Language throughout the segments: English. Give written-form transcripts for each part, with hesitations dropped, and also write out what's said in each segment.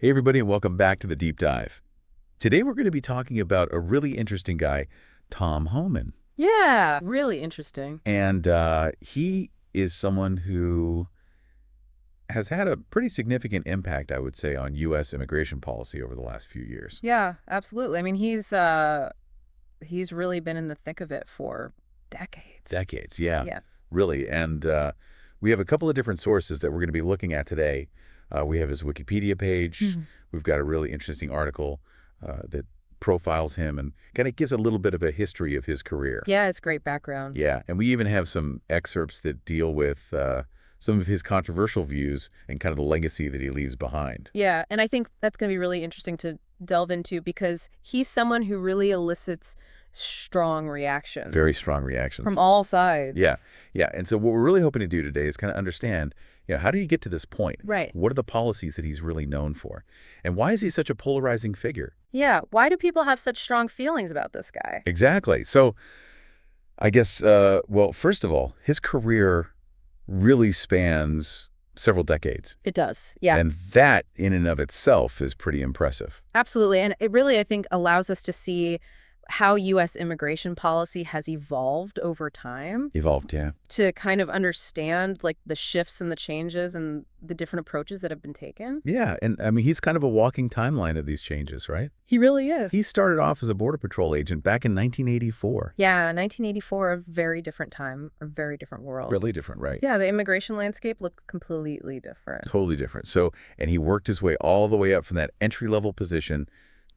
Hey everybody, and welcome back to the Deep Dive. Today we're going to be talking about a really interesting guy, Tom Homan. Yeah, really interesting. And he is someone who has had a pretty significant impact, I would say, on U.S. immigration policy over the last few years. Yeah, absolutely. I mean, he's really been in the thick of it for decades. Decades, yeah, Yeah. really. And we have a couple of different sources that we're going to be looking at today. We have his Wikipedia page. We've got a really interesting article that profiles him and kind of gives a little bit of a history of his career. Yeah, it's great background. Yeah, and we even have some excerpts that deal with some of his controversial views and kind of the legacy that he leaves behind. Yeah, and I think that's going to be really interesting to delve into because he's someone who really elicits strong reactions. Very strong reactions. From all sides. Yeah, yeah. And so what we're really hoping to do today is kind of understand, how do you get to this point? Right. What are the policies that he's really known for? And why is he such a polarizing figure? Yeah, why do people have such strong feelings about this guy? Exactly. So I guess, well, first of all, his career really spans several decades. It does, yeah. And that in and of itself is pretty impressive. Absolutely, and it really, I think, allows us to see how U.S. immigration policy has evolved over time. Evolved, yeah. To kind of understand, like, the shifts and the changes and the different approaches that have been taken. Yeah, and I mean, he's kind of a walking timeline of these changes, right? He really is. He started off as a Border Patrol agent back in 1984. Yeah, 1984, a very different time, a very different world. Really different, right? Yeah, the immigration landscape looked completely different. Totally different. So, and he worked his way all the way up from that entry-level position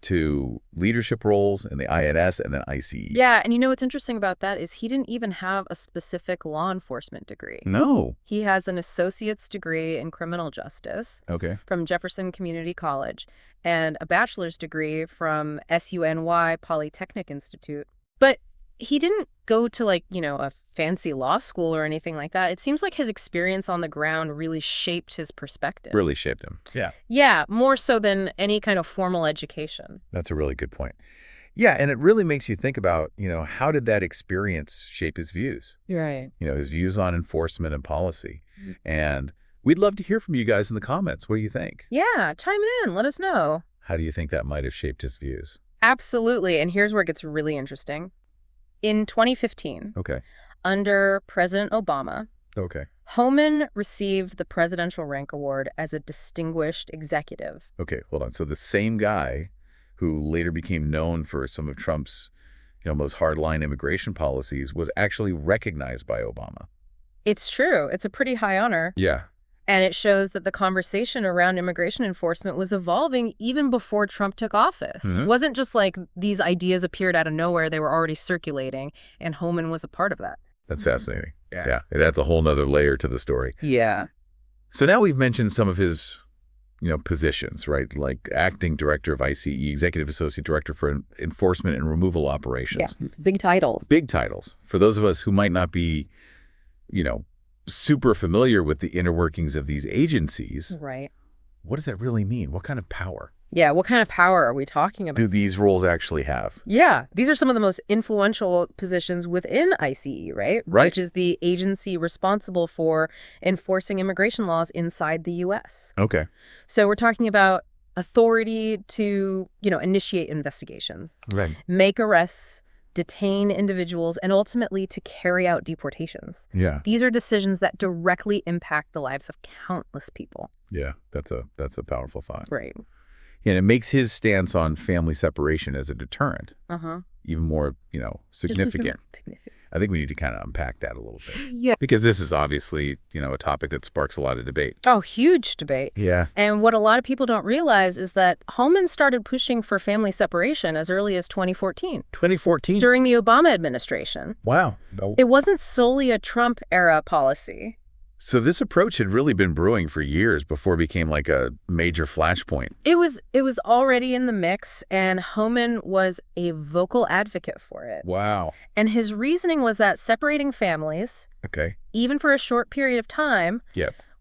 to leadership roles in the INS and then ICE. Yeah, and you know what's interesting about that is he didn't even have a specific law enforcement degree. No. He has an associate's degree in criminal justice from Jefferson Community College and a bachelor's degree from SUNY Polytechnic Institute. But he didn't go to, like, a fancy law school or anything like that. It seems like his experience on the ground really shaped his perspective. Really shaped him. Yeah. Yeah, more so than any kind of formal education. That's a really good point. Yeah, and it really makes you think about, how did that experience shape his views? Right. His views on enforcement and policy. And we'd love to hear from you guys in the comments. What do you think? Yeah, chime in. Let us know. How do you think that might have shaped his views? Absolutely. And here's where it gets really interesting. In 2015, under President Obama, Homan received the Presidential Rank Award as a distinguished executive. Okay, hold on. So the same guy who later became known for some of Trump's, most hardline immigration policies was actually recognized by Obama. It's true. It's a pretty high honor. Yeah. And it shows that the conversation around immigration enforcement was evolving even before Trump took office. It wasn't just like these ideas appeared out of nowhere. They were already circulating, and Homan was a part of that. That's fascinating. Yeah. It adds a whole nother layer to the story. Yeah. So now we've mentioned some of his, positions, right? Like acting director of ICE, executive associate director for enforcement and removal operations. Yeah. Big titles. Big titles. For those of us who might not be, super familiar with the inner workings of these agencies. Right. What does that really mean? What kind of power? Yeah, what kind of power are we talking about? Do these roles actually have? Yeah, these are some of the most influential positions within ICE, right? Right. Which is the agency responsible for enforcing immigration laws inside the U.S. Okay. So we're talking about authority to, initiate investigations, right, make arrests, detain individuals, and ultimately to carry out deportations. Yeah. These are decisions that directly impact the lives of countless people. Yeah, that's a powerful thought. Right. And it makes his stance on family separation as a deterrent even more, significant. I think we need to kind of unpack that a little bit. Yeah. Because this is obviously, a topic that sparks a lot of debate. Oh, huge debate. Yeah. And what a lot of people don't realize is that Homan started pushing for family separation as early as 2014. 2014? During the Obama administration. Wow. It wasn't solely a Trump-era policy. So this approach had really been brewing for years before it became like a major flashpoint. It was already in the mix, and Homan was a vocal advocate for it. Wow. And his reasoning was that separating families, even for a short period of time,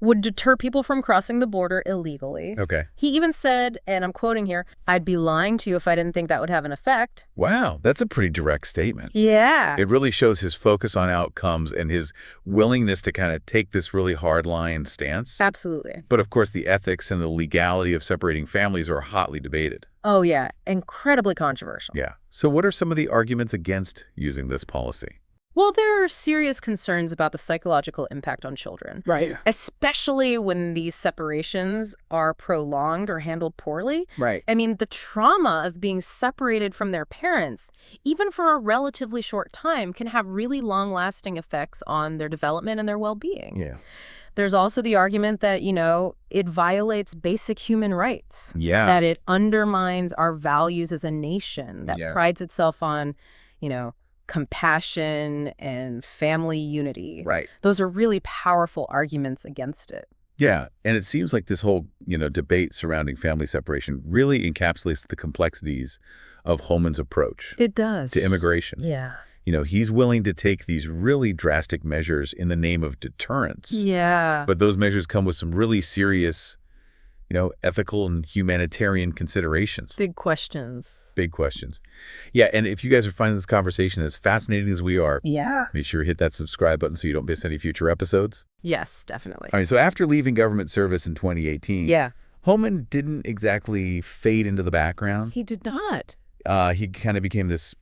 would deter people from crossing the border illegally. Okay. He even said, and I'm quoting here, "I'd be lying to you if I didn't think that would have an effect." Wow, that's a pretty direct statement. Yeah. It really shows his focus on outcomes and his willingness to kind of take this really hard-line stance. Absolutely. But of course, the ethics and the legality of separating families are hotly debated. Oh, yeah. Incredibly controversial. Yeah. So what are some of the arguments against using this policy? Well, there are serious concerns about the psychological impact on children. Right. Especially when these separations are prolonged or handled poorly. Right. I mean, the trauma of being separated from their parents, even for a relatively short time, can have really long-lasting effects on their development and their well-being. Yeah. There's also the argument that, it violates basic human rights. Yeah. That it undermines our values as a nation that prides itself on, compassion and family unity. Right. Those are really powerful arguments against it. Yeah. And it seems like this whole, debate surrounding family separation really encapsulates the complexities of Homan's approach. It does. To immigration. Yeah. He's willing to take these really drastic measures in the name of deterrence. Yeah. But those measures come with some really serious, ethical and humanitarian considerations. Big questions. Big questions. Yeah, and if you guys are finding this conversation as fascinating as we are, yeah, make sure you hit that subscribe button so you don't miss any future episodes. Yes, definitely. All right, so after leaving government service in 2018, Homan didn't exactly fade into the background. He did not. He kind of became this,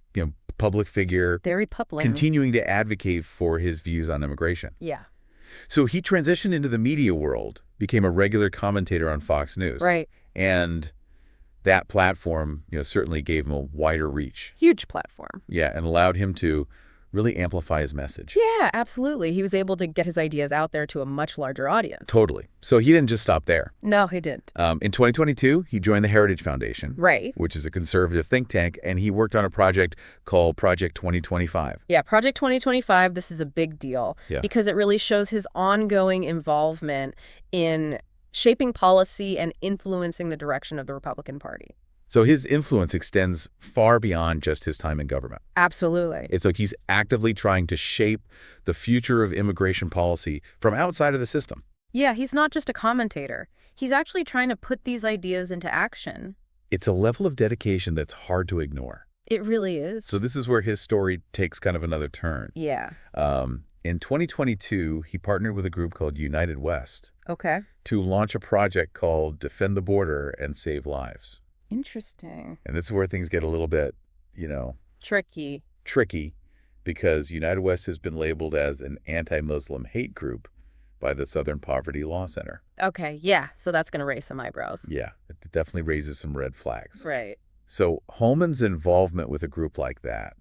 public figure. Very public. Continuing to advocate for his views on immigration. Yeah. So he transitioned into the media world, became a regular commentator on Fox News. Right. And that platform, certainly gave him a wider reach. Huge platform. Yeah, and allowed him to really amplify his message. Yeah, absolutely. He was able to get his ideas out there to a much larger audience. Totally. So he didn't just stop there. No, he didn't. In 2022, he joined the Heritage Foundation. Right. Which is a conservative think tank, and he worked on a project called Project 2025. Yeah, Project 2025, this is a big deal because it really shows his ongoing involvement in shaping policy and influencing the direction of the Republican Party. So his influence extends far beyond just his time in government. Absolutely. It's like he's actively trying to shape the future of immigration policy from outside of the system. Yeah, he's not just a commentator. He's actually trying to put these ideas into action. It's a level of dedication that's hard to ignore. It really is. So this is where his story takes kind of another turn. Yeah. In 2022, he partnered with a group called United West. Okay. To launch a project called Defend the Border and Save Lives. Interesting. And this is where things get a little bit, tricky because United West has been labeled as an anti-Muslim hate group by the Southern Poverty Law Center. Okay, yeah. So that's going to raise some eyebrows. Yeah, it definitely raises some red flags. Right. So Homan's involvement with a group like that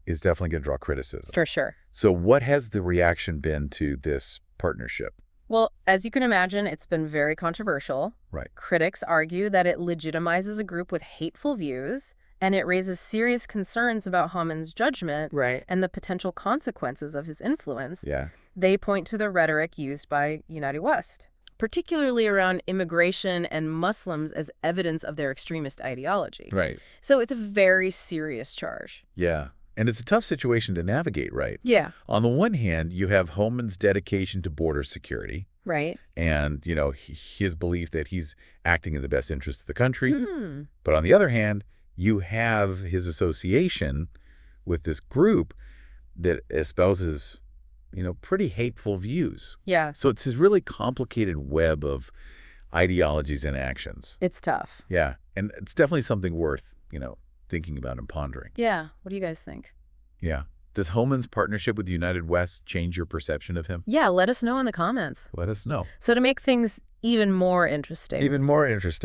is definitely going to draw criticism. For sure. So what has the reaction been to this partnership? Well, as you can imagine, it's been very controversial. Right. Critics argue that it legitimizes a group with hateful views, and it raises serious concerns about Homan's judgment and the potential consequences of his influence. Yeah. They point to the rhetoric used by United West, particularly around immigration and Muslims as evidence of their extremist ideology. Right. So it's a very serious charge. Yeah. And it's a tough situation to navigate, right? Yeah. On the one hand, you have Homan's dedication to border security. Right. And, his belief that he's acting in the best interest of the country. But on the other hand, you have his association with this group that espouses, pretty hateful views. Yeah. So it's this really complicated web of ideologies and actions. It's tough. Yeah. And it's definitely something worth, thinking about and pondering. Yeah. What do you guys think? Yeah. Does Homan's partnership with United West change your perception of him? Yeah, let us know in the comments. Let us know. So to make things even more interesting.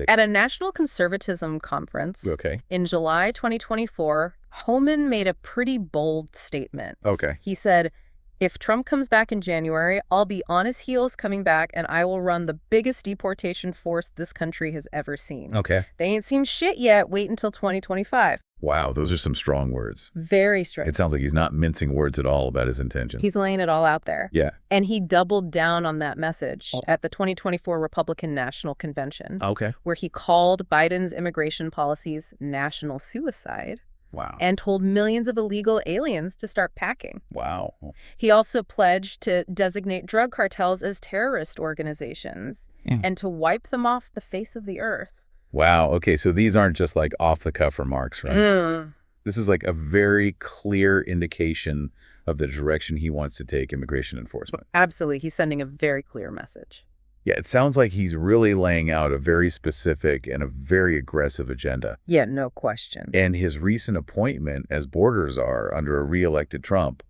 At a National Conservatism conference in July 2024, Homan made a pretty bold statement. Okay. He said, "If Trump comes back in January, I'll be on his heels coming back and I will run the biggest deportation force this country has ever seen." Okay. They ain't seen shit yet. Wait until 2025. Wow, those are some strong words. Very strong. It sounds like he's not mincing words at all about his intentions. He's laying it all out there. Yeah. And he doubled down on that message at the 2024 Republican National Convention. Okay. Where he called Biden's immigration policies national suicide. Wow. And told millions of illegal aliens to start packing. Wow. He also pledged to designate drug cartels as terrorist organizations and to wipe them off the face of the earth. Wow. Okay, so these aren't just like off-the-cuff remarks, right? This is like a very clear indication of the direction he wants to take immigration enforcement. Absolutely. He's sending a very clear message. Yeah, it sounds like he's really laying out a very specific and a very aggressive agenda. Yeah, no question. And his recent appointment as border czar under a re-elected Trump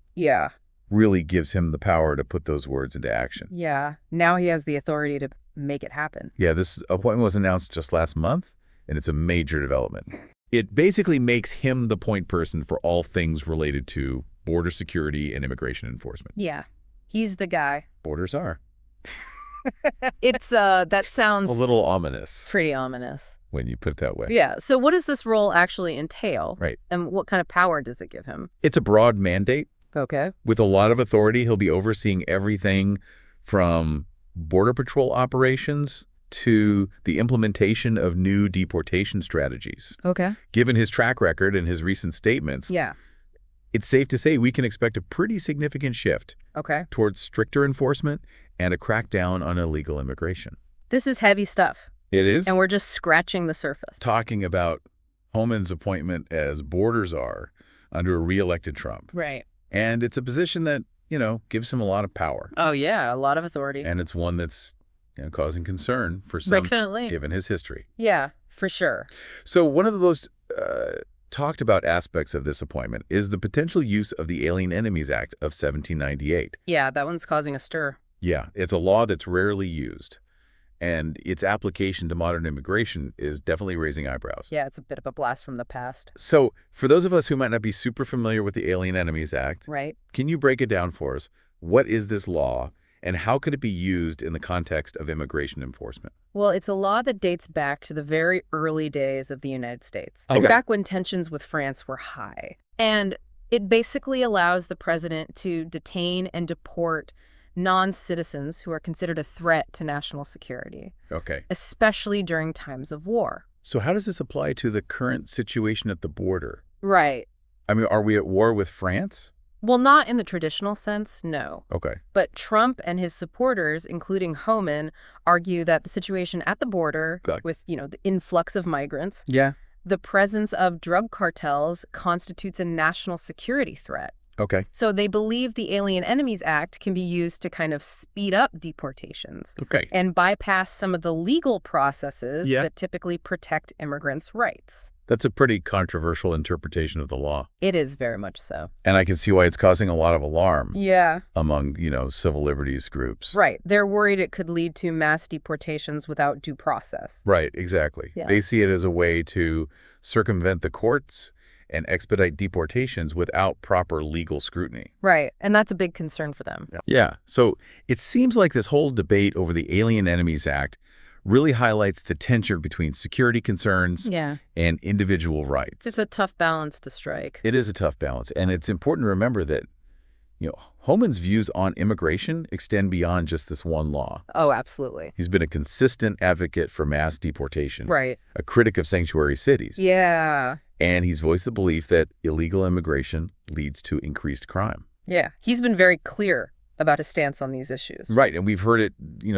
really gives him the power to put those words into action. Yeah. Now he has the authority to make it happen. Yeah, this appointment was announced just last month, and it's a major development. It basically makes him the point person for all things related to border security and immigration enforcement. Yeah, he's the guy. Border czar. It's, that sounds a little ominous. Pretty ominous. When you put it that way. Yeah, so what does this role actually entail? Right. And what kind of power does it give him? It's a broad mandate. Okay. With a lot of authority, he'll be overseeing everything from border patrol operations to the implementation of new deportation strategies. Okay. Given his track record and his recent statements, it's safe to say we can expect a pretty significant shift towards stricter enforcement and a crackdown on illegal immigration. This is heavy stuff. It is. And we're just scratching the surface. Talking about Homan's appointment as border czar under a re-elected Trump. Right. And it's a position that, gives him a lot of power. Oh, yeah, a lot of authority. And it's one that's causing concern for some, given his history. Yeah, for sure. So one of the most talked about aspects of this appointment is the potential use of the Alien Enemies Act of 1798. Yeah, that one's causing a stir. Yeah, it's a law that's rarely used. And its application to modern immigration is definitely raising eyebrows. Yeah, it's a bit of a blast from the past. So for those of us who might not be super familiar with the Alien Enemies Act, can you break it down for us? What is this law, and how could it be used in the context of immigration enforcement? Well, it's a law that dates back to the very early days of the United States, back when tensions with France were high. And it basically allows the president to detain and deport non-citizens who are considered a threat to national security. Especially during times of war. So how does this apply to the current situation at the border? Right. I mean, are we at war with France? Well, not in the traditional sense, no. Okay. But Trump and his supporters, including Homan, argue that the situation at the border with, the influx of migrants, the presence of drug cartels constitutes a national security threat. Okay. So they believe the Alien Enemies Act can be used to kind of speed up deportations and bypass some of the legal processes that typically protect immigrants' rights. That's a pretty controversial interpretation of the law. It is very much so. And I can see why it's causing a lot of alarm among, civil liberties groups. Right. They're worried it could lead to mass deportations without due process. Right, exactly. They see it as a way to circumvent the courts and expedite deportations without proper legal scrutiny. Right, and that's a big concern for them. Yeah, so it seems like this whole debate over the Alien Enemies Act really highlights the tension between security concerns and individual rights. It's a tough balance to strike. It is a tough balance, and it's important to remember that, Homan's views on immigration extend beyond just this one law. Oh, absolutely. He's been a consistent advocate for mass deportation. Right. A critic of sanctuary cities. Yeah. And he's voiced the belief that illegal immigration leads to increased crime. Yeah. He's been very clear about his stance on these issues. Right. And we've heard it,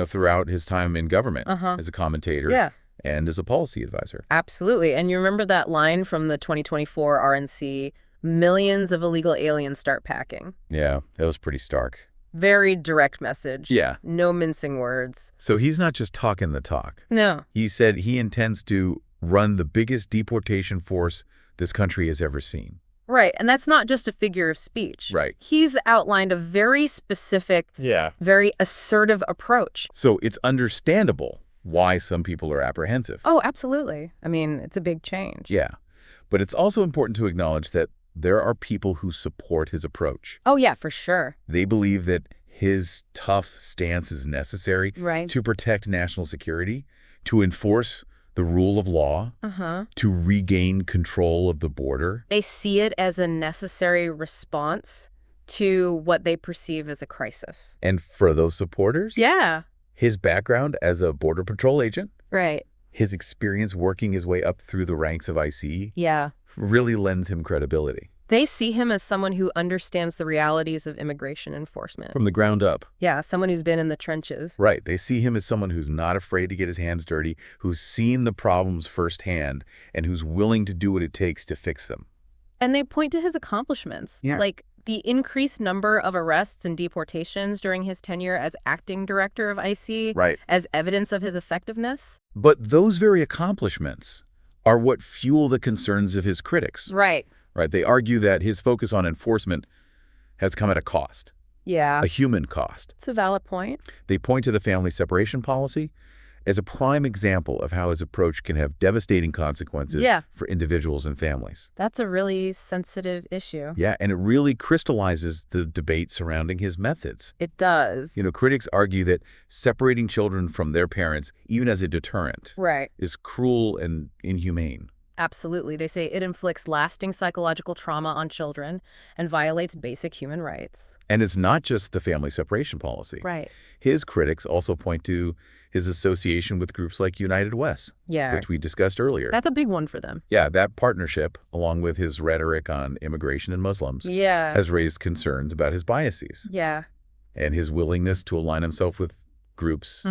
throughout his time in government as a commentator and as a policy advisor. Absolutely. And you remember that line from the 2024 RNC, millions of illegal aliens start packing? Yeah, that was pretty stark. Very direct message. Yeah. No mincing words. So he's not just talking the talk. No. He said he intends to run the biggest deportation force this country has ever seen. Right. And that's not just a figure of speech. Right. He's outlined a very specific, very assertive approach. So it's understandable why some people are apprehensive. Oh, absolutely. I mean, it's a big change. Yeah. But it's also important to acknowledge that there are people who support his approach. Oh, yeah, for sure. They believe that his tough stance is necessary to protect national security, to enforce the rule of law, to regain control of the border. They see it as a necessary response to what they perceive as a crisis. And for those supporters, his background as a Border Patrol agent, his experience working his way up through the ranks of IC, really lends him credibility. They see him as someone who understands the realities of immigration enforcement. From the ground up. Yeah, someone who's been in the trenches. Right. They see him as someone who's not afraid to get his hands dirty, who's seen the problems firsthand, and who's willing to do what it takes to fix them. And they point to his accomplishments, like the increased number of arrests and deportations during his tenure as acting director of IC, as evidence of his effectiveness. But those very accomplishments are what fuel the concerns of his critics. Right. They argue that his focus on enforcement has come at a cost. Yeah. A human cost. It's a valid point. They point to the family separation policy as a prime example of how his approach can have devastating consequences for individuals and families. That's a really sensitive issue. Yeah, and it really crystallizes the debate surrounding his methods. It does. Critics argue that separating children from their parents, even as a deterrent, is cruel and inhumane. Absolutely. They say it inflicts lasting psychological trauma on children and violates basic human rights. And it's not just the family separation policy. His critics also point to his association with groups like United West, which we discussed earlier. That's a big one for them. Yeah, that partnership, along with his rhetoric on immigration and Muslims, has raised concerns about his biases. And his willingness to align himself with groups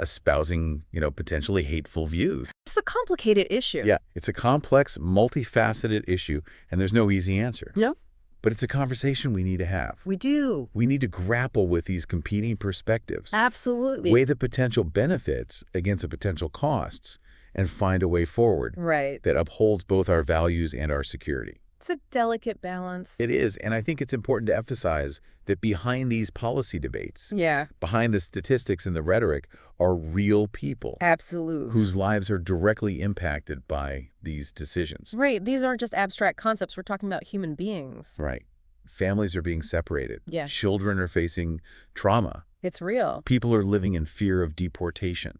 espousing, potentially hateful views. It's a complicated issue. Yeah, it's a complex, multifaceted issue, and there's no easy answer. No. But it's a conversation we need to have. We do. We need to grapple with these competing perspectives. Absolutely. Weigh the potential benefits against the potential costs and find a way forward that upholds both our values and our security. It's a delicate balance. It is, and I think it's important to emphasize that behind these policy debates, behind the statistics and the rhetoric, are real people. Absolutely. Whose lives are directly impacted by these decisions. Right. These aren't just abstract concepts. We're talking about human beings. Right. Families are being separated. Yeah. Children are facing trauma. It's real. People are living in fear of deportation.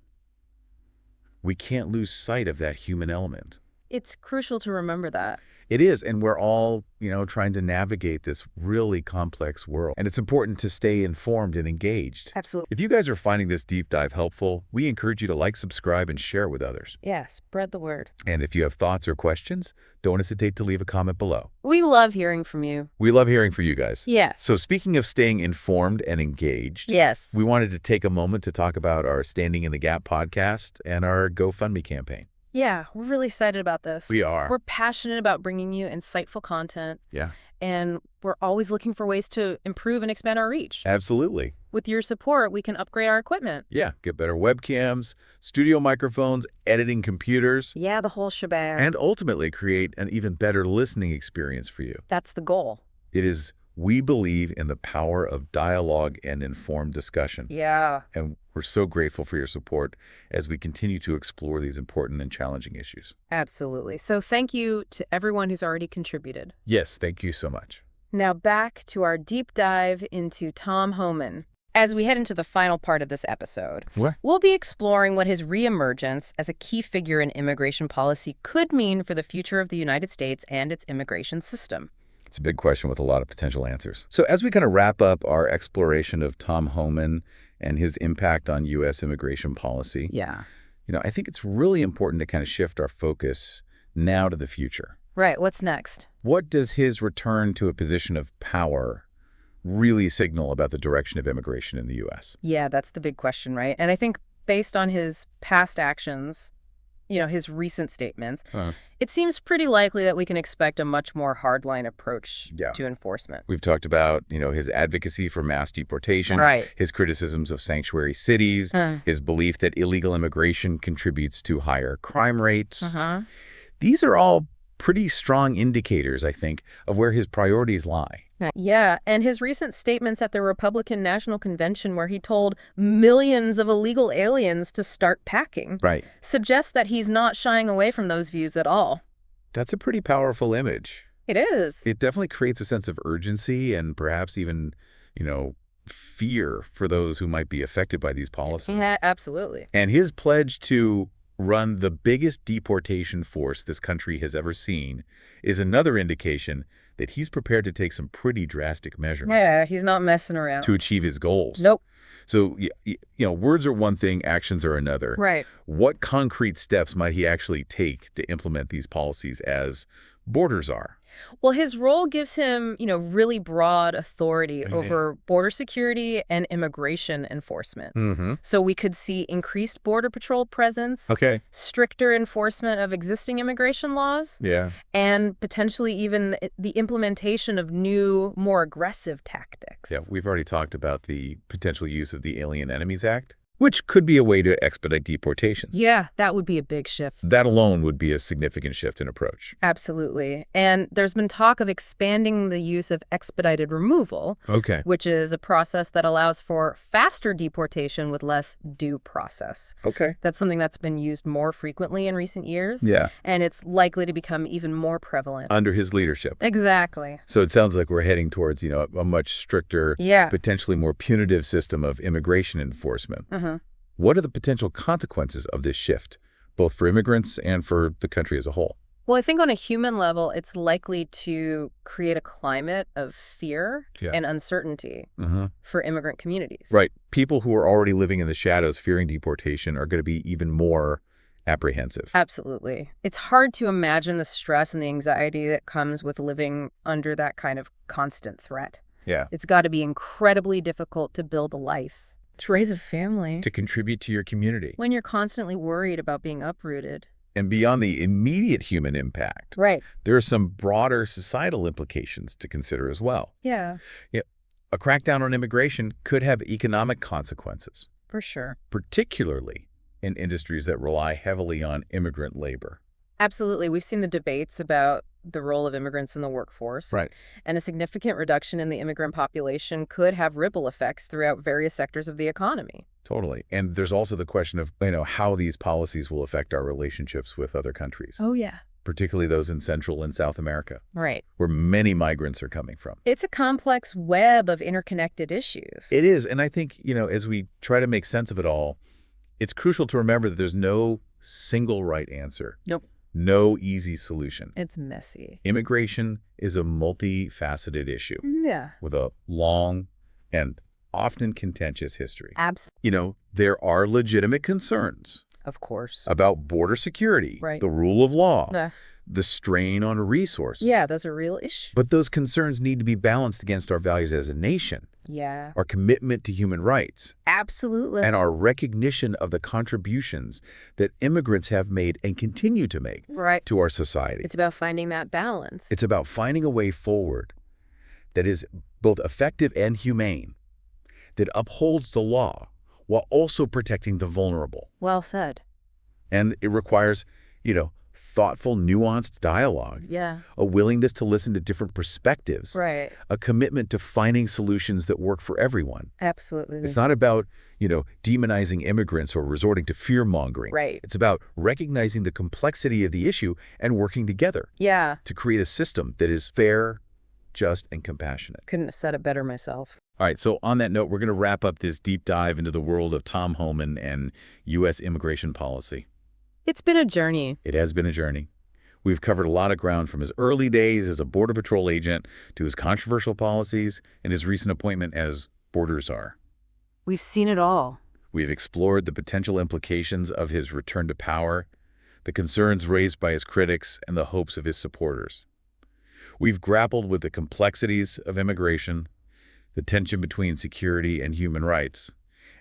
We can't lose sight of that human element. It's crucial to remember that. It is, and we're all, trying to navigate this really complex world. And it's important to stay informed and engaged. Absolutely. If you guys are finding this deep dive helpful, we encourage you to like, subscribe, and share with others. Yeah, spread the word. And if you have thoughts or questions, don't hesitate to leave a comment below. We love hearing from you. We love hearing from you guys. Yes. So speaking of staying informed and engaged, we wanted to take a moment to talk about our Standing in the Gap podcast and our GoFundMe campaign. Yeah, we're really excited about this. We are. We're passionate about bringing you insightful content. Yeah. And we're always looking for ways to improve and expand our reach. Absolutely. With your support, we can upgrade our equipment. Yeah, get better webcams, studio microphones, editing computers. Yeah, the whole shebang. And ultimately create an even better listening experience for you. That's the goal. We believe in the power of dialogue and informed discussion. Yeah. And we're so grateful for your support as we continue to explore these important and challenging issues. Absolutely. So thank you to everyone who's already contributed. Yes, thank you so much. Now back to our deep dive into Tom Homan. As we head into the final part of this episode, we'll be exploring what his reemergence as a key figure in immigration policy could mean for the future of the United States and its immigration system. It's a big question with a lot of potential answers. So as we kind of wrap up our exploration of Tom Homan and his impact on U.S. immigration policy, I think it's really important to kind of shift our focus now to the future. Right. What's next? What does his return to a position of power really signal about the direction of immigration in the U.S.? Yeah, that's the big question, right? And I think based on his past actions, his recent statements, it seems pretty likely that we can expect a much more hardline approach to enforcement. We've talked about, his advocacy for mass deportation, his criticisms of sanctuary cities, his belief that illegal immigration contributes to higher crime rates. These are all pretty strong indicators, I think, of where his priorities lie. Yeah, and his recent statements at the Republican National Convention where he told millions of illegal aliens to start packing suggests that he's not shying away from those views at all. That's a pretty powerful image. It is. It definitely creates a sense of urgency and perhaps even, fear for those who might be affected by these policies. Yeah, absolutely. And his pledge to run the biggest deportation force this country has ever seen is another indication that he's prepared to take some pretty drastic measures. Yeah, he's not messing around. To achieve his goals. Nope. So, words are one thing, actions are another. Right. What concrete steps might he actually take to implement these policies as border czar? Well, his role gives him, really broad authority over border security and immigration enforcement. So we could see increased Border Patrol presence, stricter enforcement of existing immigration laws, and potentially even the implementation of new, more aggressive tactics. Yeah, we've already talked about the potential use of the Alien Enemies Act, which could be a way to expedite deportations. Yeah, that would be a big shift. That alone would be a significant shift in approach. Absolutely. And there's been talk of expanding the use of expedited removal, which is a process that allows for faster deportation with less due process. That's something that's been used more frequently in recent years. Yeah. And it's likely to become even more prevalent. Under his leadership. Exactly. So it sounds like we're heading towards, a much stricter, potentially more punitive system of immigration enforcement. What are the potential consequences of this shift, both for immigrants and for the country as a whole? Well, I think on a human level, it's likely to create a climate of fear and uncertainty for immigrant communities. Right. People who are already living in the shadows fearing deportation are going to be even more apprehensive. Absolutely. It's hard to imagine the stress and the anxiety that comes with living under that kind of constant threat. Yeah. It's got to be incredibly difficult to build a life, to raise a family, to contribute to your community, when you're constantly worried about being uprooted. And beyond the immediate human impact, there are some broader societal implications to consider as well. Yeah. A crackdown on immigration could have economic consequences. For sure. Particularly in industries that rely heavily on immigrant labor. Absolutely. We've seen the debates about the role of immigrants in the workforce. And a significant reduction in the immigrant population could have ripple effects throughout various sectors of the economy. Totally. And there's also the question of, how these policies will affect our relationships with other countries. Oh, yeah. Particularly those in Central and South America. Right. Where many migrants are coming from. It's a complex web of interconnected issues. It is. And I think, as we try to make sense of it all, it's crucial to remember that there's no single right answer. Nope. No easy solution. It's messy. Immigration is a multifaceted issue. Yeah. With a long and often contentious history. Absolutely. There are legitimate concerns. Of course. About border security, the rule of law, Yeah. the strain on resources. Yeah, those are real issues. But those concerns need to be balanced against our values as a nation. Yeah. Our commitment to human rights. Absolutely. And our recognition of the contributions that immigrants have made and continue to make to our society. It's about finding that balance. It's about finding a way forward that is both effective and humane, that upholds the law while also protecting the vulnerable. Well said. And it requires, thoughtful, nuanced dialogue. Yeah. A willingness to listen to different perspectives. Right. A commitment to finding solutions that work for everyone. Absolutely. It's not about, demonizing immigrants or resorting to fear-mongering. Right. It's about recognizing the complexity of the issue and working together. Yeah. To create a system that is fair, just, and compassionate. Couldn't have said it better myself. All right, so on that note, we're going to wrap up this deep dive into the world of Tom Homan and U.S. immigration policy. It's been a journey. It has been a journey. We've covered a lot of ground from his early days as a Border Patrol agent to his controversial policies and his recent appointment as border czar. We've seen it all. We've explored the potential implications of his return to power, the concerns raised by his critics, and the hopes of his supporters. We've grappled with the complexities of immigration, the tension between security and human rights,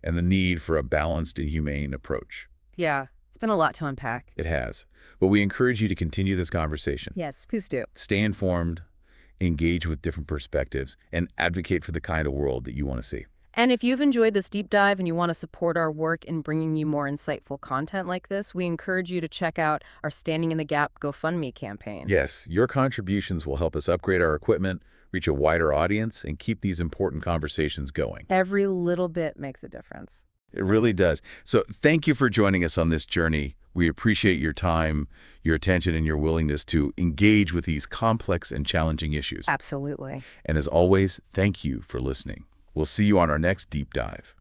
and the need for a balanced and humane approach. Yeah. It's been a lot to unpack. It has. But we encourage you to continue this conversation. Yes, please do. Stay informed, engage with different perspectives, and advocate for the kind of world that you want to see. And if you've enjoyed this deep dive and you want to support our work in bringing you more insightful content like this, we encourage you to check out our Standing in the Gap GoFundMe campaign. Yes, your contributions will help us upgrade our equipment, reach a wider audience, and keep these important conversations going. Every little bit makes a difference. It really does. So thank you for joining us on this journey. We appreciate your time, your attention, and your willingness to engage with these complex and challenging issues. Absolutely. And as always, thank you for listening. We'll see you on our next deep dive.